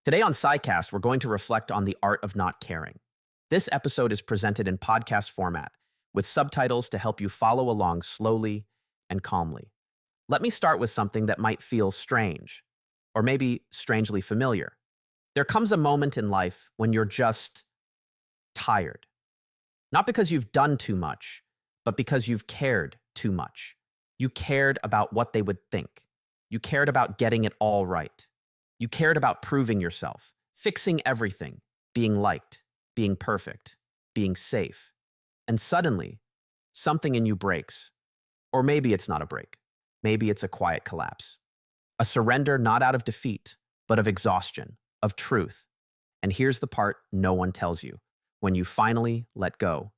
Today on Psycast, we're going to reflect on the art of not caring. This episode is presented in podcast format with subtitles to help you follow along slowly and calmly. Let me start with something that might feel strange, or maybe strangely familiar. There comes a moment in life when you're just tired. Not because you've done too much, but because you've cared too much. You cared about what they would think. You cared about getting it all right. You cared about proving yourself, fixing everything, being liked, being perfect, being safe. And suddenly, something in you breaks. Or maybe it's not a break. Maybe it's a quiet collapse. A surrender not out of defeat, but of exhaustion, of truth. And here's the part no one tells you. When you finally let go,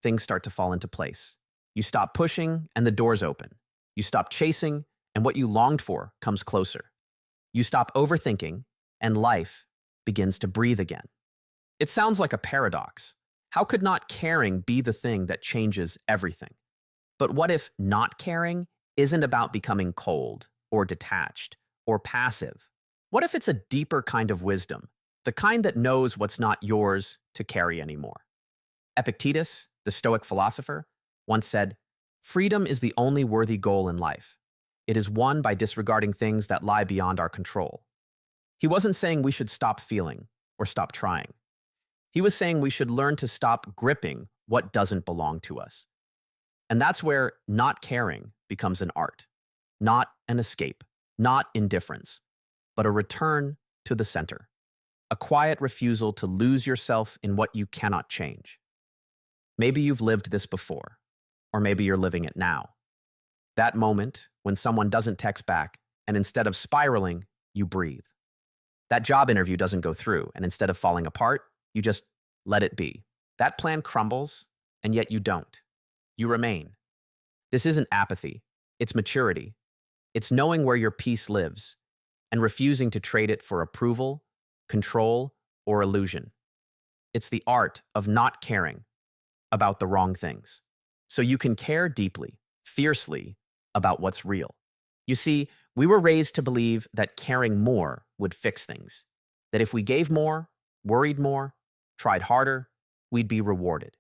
things start to fall into place. You stop pushing and the doors open. You stop chasing and what you longed for comes closer. You stop overthinking and life begins to breathe again. It sounds like a paradox. How could not caring be the thing that changes everything? But what if not caring isn't about becoming cold or detached or passive? What if it's a deeper kind of wisdom, the kind that knows what's not yours to carry anymore? Epictetus, the Stoic philosopher, once said, "Freedom is the only worthy goal in life. It is won by disregarding things that lie beyond our control." He wasn't saying we should stop feeling or stop trying. He was saying we should learn to stop gripping what doesn't belong to us. And that's where not caring becomes an art, not an escape, not indifference, but a return to the center, a quiet refusal to lose yourself in what you cannot change. Maybe you've lived this before, or maybe you're living it now. That moment when someone doesn't text back, and instead of spiraling, you breathe. That job interview doesn't go through, and instead of falling apart, you just let it be. That plan crumbles, and yet you don't. You remain. This isn't apathy. It's maturity. It's knowing where your peace lives and refusing to trade it for approval, control, or illusion. It's the art of not caring about the wrong things, so you can care deeply, fiercely, about what's real. You see, we were raised to believe that caring more would fix things, that if we gave more, worried more, tried harder, we'd be rewarded,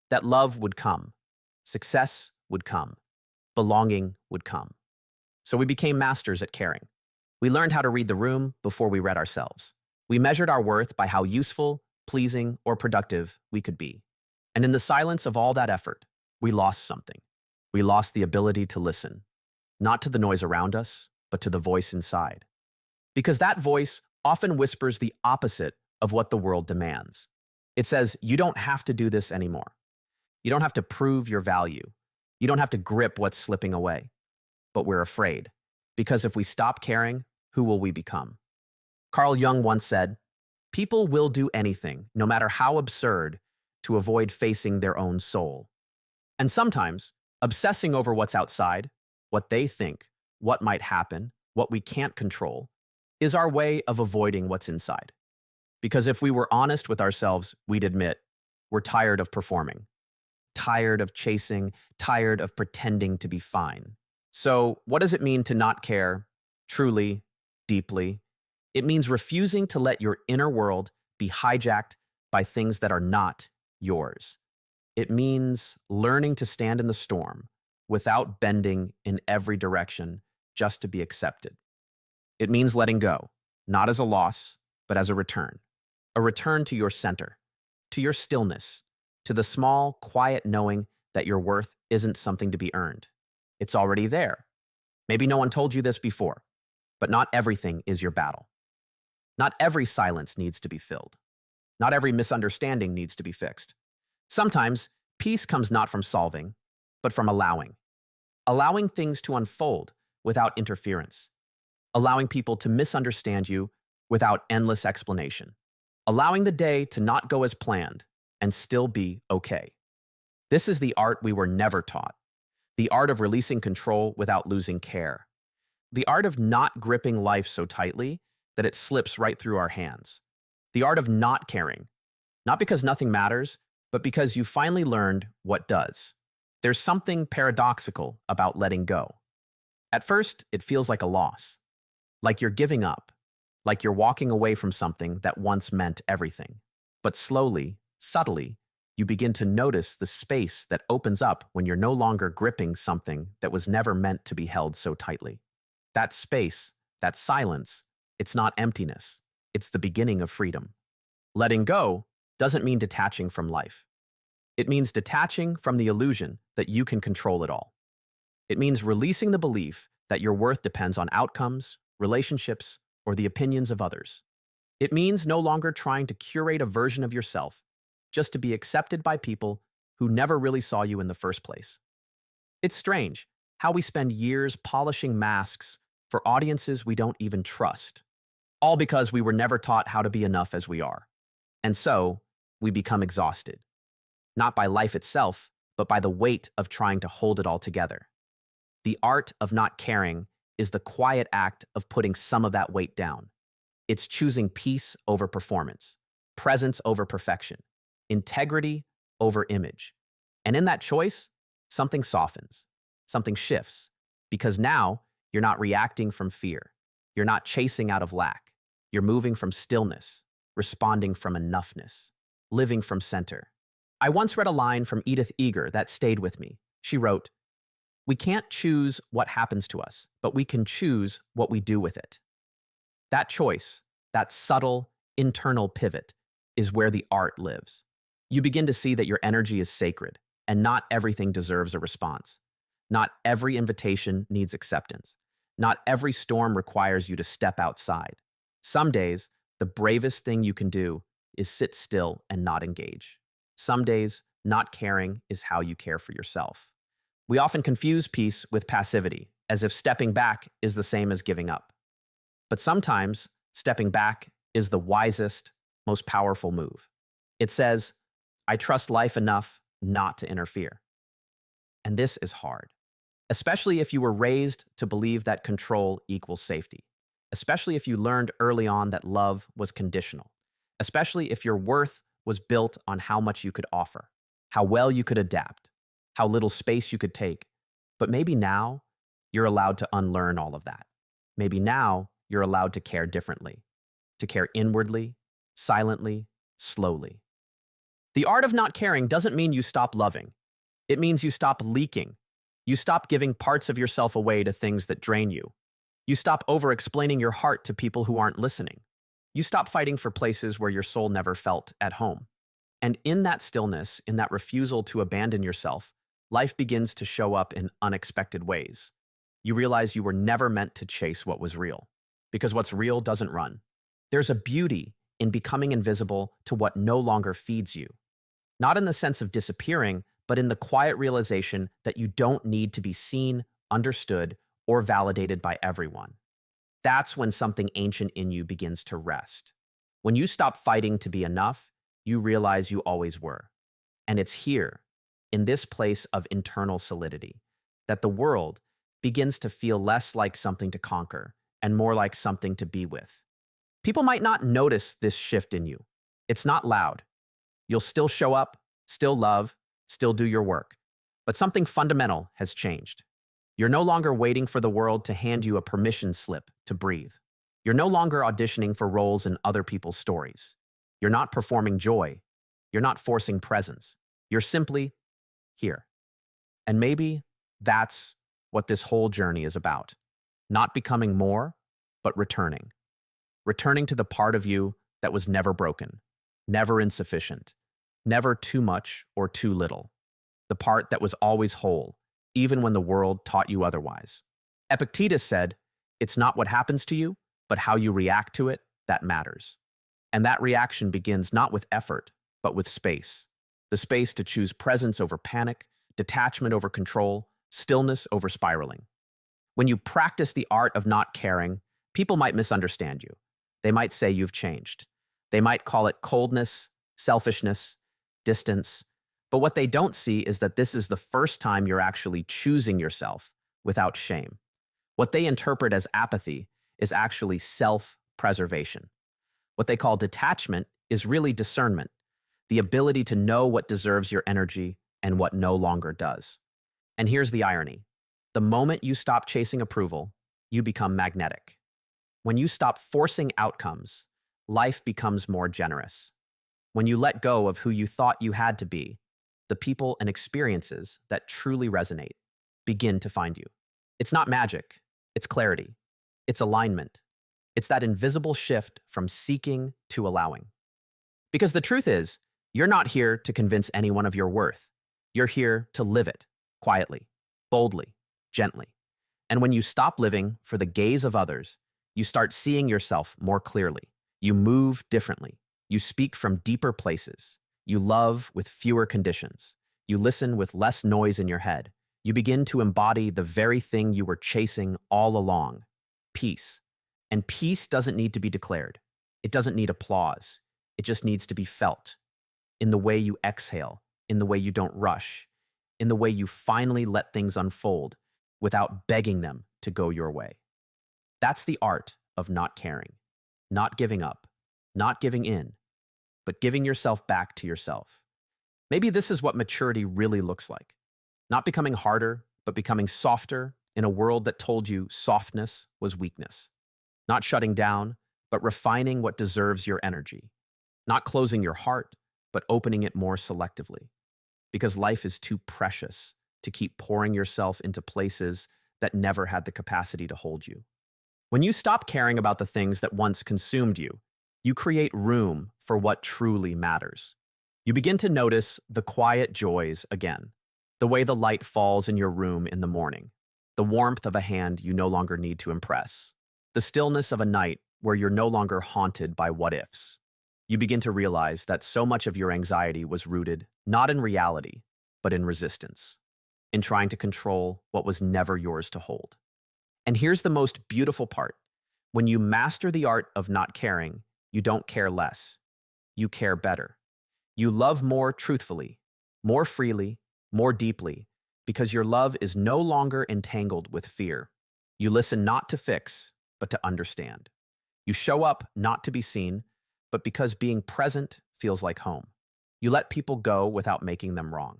that love would come, success would come, belonging would come. So we became masters at caring. We learned how to read the room before we read ourselves. We measured our worth by how useful, pleasing, or productive we could be. And in the silence of all that effort, we lost something. We lost the ability to listen, not to the noise around us, but to the voice inside. Because that voice often whispers the opposite of what the world demands. It says, you don't have to do this anymore. You don't have to prove your value. You don't have to grip what's slipping away. But we're afraid, because if we stop caring, who will we become? Carl Jung once said, "People will do anything, no matter how absurd, to avoid facing their own soul." And sometimes, obsessing over what's outside, what they think, what might happen, what we can't control, is our way of avoiding what's inside. Because if we were honest with ourselves, we'd admit we're tired of performing, tired of chasing, tired of pretending to be fine. So, what does it mean to not care, truly, deeply? It means refusing to let your inner world be hijacked by things that are not yours. It means learning to stand in the storm without bending in every direction just to be accepted. It means letting go, not as a loss, but as a return to your center, to your stillness, to the small, quiet knowing that your worth isn't something to be earned. It's already there. Maybe no one told you this before, but not everything is your battle. Not every silence needs to be filled. Not every misunderstanding needs to be fixed. Sometimes, peace comes not from solving, but from allowing. Allowing things to unfold without interference. Allowing people to misunderstand you without endless explanation. Allowing the day to not go as planned and still be okay. This is the art we were never taught. The art of releasing control without losing care. The art of not gripping life so tightly that it slips right through our hands. The art of not caring, not because nothing matters, but because you finally learned what does. There's something paradoxical about letting go. At first, it feels like a loss, like you're giving up, like you're walking away from something that once meant everything. But slowly, subtly, you begin to notice the space that opens up when you're no longer gripping something that was never meant to be held so tightly. That space, that silence, it's not emptiness. It's the beginning of freedom. Letting go doesn't mean detaching from life. It means detaching from the illusion that you can control it all. It means releasing the belief that your worth depends on outcomes, relationships, or the opinions of others. It means no longer trying to curate a version of yourself just to be accepted by people who never really saw you in the first place. It's strange how we spend years polishing masks for audiences we don't even trust, all because we were never taught how to be enough as we are. And so, we become exhausted, not by life itself, but by the weight of trying to hold it all together. The art of not caring is the quiet act of putting some of that weight down. It's choosing peace over performance, presence over perfection, integrity over image. And in that choice, something softens, something shifts, because now you're not reacting from fear. You're not chasing out of lack. You're moving from stillness, responding from enoughness, living from center. I once read a line from Edith Eger that stayed with me. She wrote, "We can't choose what happens to us, but we can choose what we do with it." That choice, that subtle, internal pivot, is where the art lives. You begin to see that your energy is sacred, and not everything deserves a response. Not every invitation needs acceptance. Not every storm requires you to step outside. Some days, the bravest thing you can do is sit still and not engage. Some days, not caring is how you care for yourself. We often confuse peace with passivity, as if stepping back is the same as giving up. But sometimes, stepping back is the wisest, most powerful move. It says, I trust life enough not to interfere. And this is hard, especially if you were raised to believe that control equals safety, especially if you learned early on that love was conditional, especially if your worth was built on how much you could offer, how well you could adapt, how little space you could take. But maybe now you're allowed to unlearn all of that. Maybe now you're allowed to care differently, to care inwardly, silently, slowly. The art of not caring doesn't mean you stop loving. It means you stop leaking. You stop giving parts of yourself away to things that drain you. You stop over-explaining your heart to people who aren't listening. You stop fighting for places where your soul never felt at home. And in that stillness, in that refusal to abandon yourself, life begins to show up in unexpected ways. You realize you were never meant to chase what was real, because what's real doesn't run. There's a beauty in becoming invisible to what no longer feeds you. Not in the sense of disappearing, but in the quiet realization that you don't need to be seen, understood, or validated by everyone. That's when something ancient in you begins to rest. When you stop fighting to be enough, you realize you always were. And it's here, in this place of internal solidity, that the world begins to feel less like something to conquer and more like something to be with. People might not notice this shift in you. It's not loud. You'll still show up, still love, still do your work. But something fundamental has changed. You're no longer waiting for the world to hand you a permission slip to breathe. You're no longer auditioning for roles in other people's stories. You're not performing joy. You're not forcing presence. You're simply here. And maybe that's what this whole journey is about. Not becoming more, but returning. Returning to the part of you that was never broken, never insufficient, never too much or too little. The part that was always whole, even when the world taught you otherwise. Epictetus said, "It's not what happens to you, but how you react to it that matters." And that reaction begins not with effort, but with space. The space to choose presence over panic, detachment over control, stillness over spiraling. When you practice the art of not caring, people might misunderstand you. They might say you've changed. They might call it coldness, selfishness, distance. But what they don't see is that this is the first time you're actually choosing yourself without shame. What they interpret as apathy is actually self-preservation. What they call detachment is really discernment, the ability to know what deserves your energy and what no longer does. And here's the irony. The moment you stop chasing approval, you become magnetic. When you stop forcing outcomes, life becomes more generous. When you let go of who you thought you had to be, the people and experiences that truly resonate begin to find you. It's not magic, it's clarity, it's alignment. It's that invisible shift from seeking to allowing. Because the truth is, you're not here to convince anyone of your worth. You're here to live it quietly, boldly, gently. And when you stop living for the gaze of others, you start seeing yourself more clearly. You move differently. You speak from deeper places. You love with fewer conditions. You listen with less noise in your head. You begin to embody the very thing you were chasing all along, peace. And peace doesn't need to be declared. It doesn't need applause. It just needs to be felt in the way you exhale, in the way you don't rush, in the way you finally let things unfold without begging them to go your way. That's the art of not caring, not giving up, not giving in, but giving yourself back to yourself. Maybe this is what maturity really looks like. Not becoming harder, but becoming softer in a world that told you softness was weakness. Not shutting down, but refining what deserves your energy. Not closing your heart, but opening it more selectively. Because life is too precious to keep pouring yourself into places that never had the capacity to hold you. When you stop caring about the things that once consumed you, you create room for what truly matters. You begin to notice the quiet joys again, the way the light falls in your room in the morning, the warmth of a hand you no longer need to impress, the stillness of a night where you're no longer haunted by what-ifs. You begin to realize that so much of your anxiety was rooted not in reality, but in resistance, in trying to control what was never yours to hold. And here's the most beautiful part. When you master the art of not caring, you don't care less. You care better. You love more truthfully, more freely, more deeply, because your love is no longer entangled with fear. You listen not to fix, but to understand. You show up not to be seen, but because being present feels like home. You let people go without making them wrong.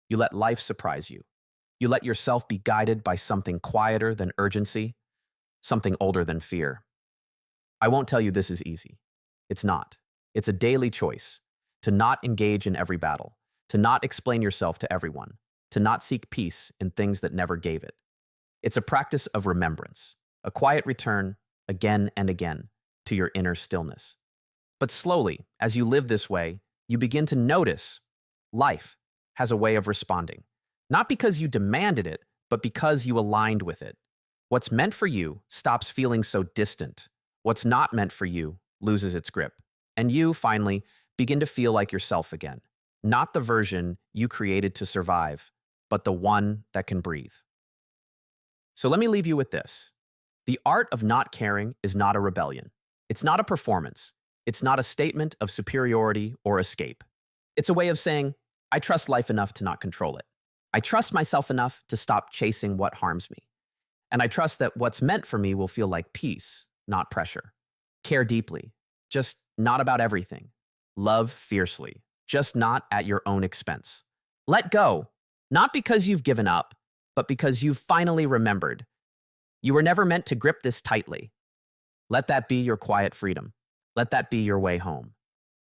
You let life surprise you. You let yourself be guided by something quieter than urgency, something older than fear. I won't tell you this is easy. It's not. It's a daily choice to not engage in every battle, to not explain yourself to everyone, to not seek peace in things that never gave it. It's a practice of remembrance, a quiet return again and again to your inner stillness. But slowly, as you live this way, you begin to notice life has a way of responding. Not because you demanded it, but because you aligned with it. What's meant for you stops feeling so distant. What's not meant for you loses its grip. And you, finally, begin to feel like yourself again. Not the version you created to survive, but the one that can breathe. So let me leave you with this. The art of not caring is not a rebellion. It's not a performance. It's not a statement of superiority or escape. It's a way of saying, I trust life enough to not control it. I trust myself enough to stop chasing what harms me. And I trust that what's meant for me will feel like peace, not pressure. Care deeply, just not about everything. Love fiercely, just not at your own expense. Let go, not because you've given up, but because you've finally remembered. You were never meant to grip this tightly. Let that be your quiet freedom. Let that be your way home.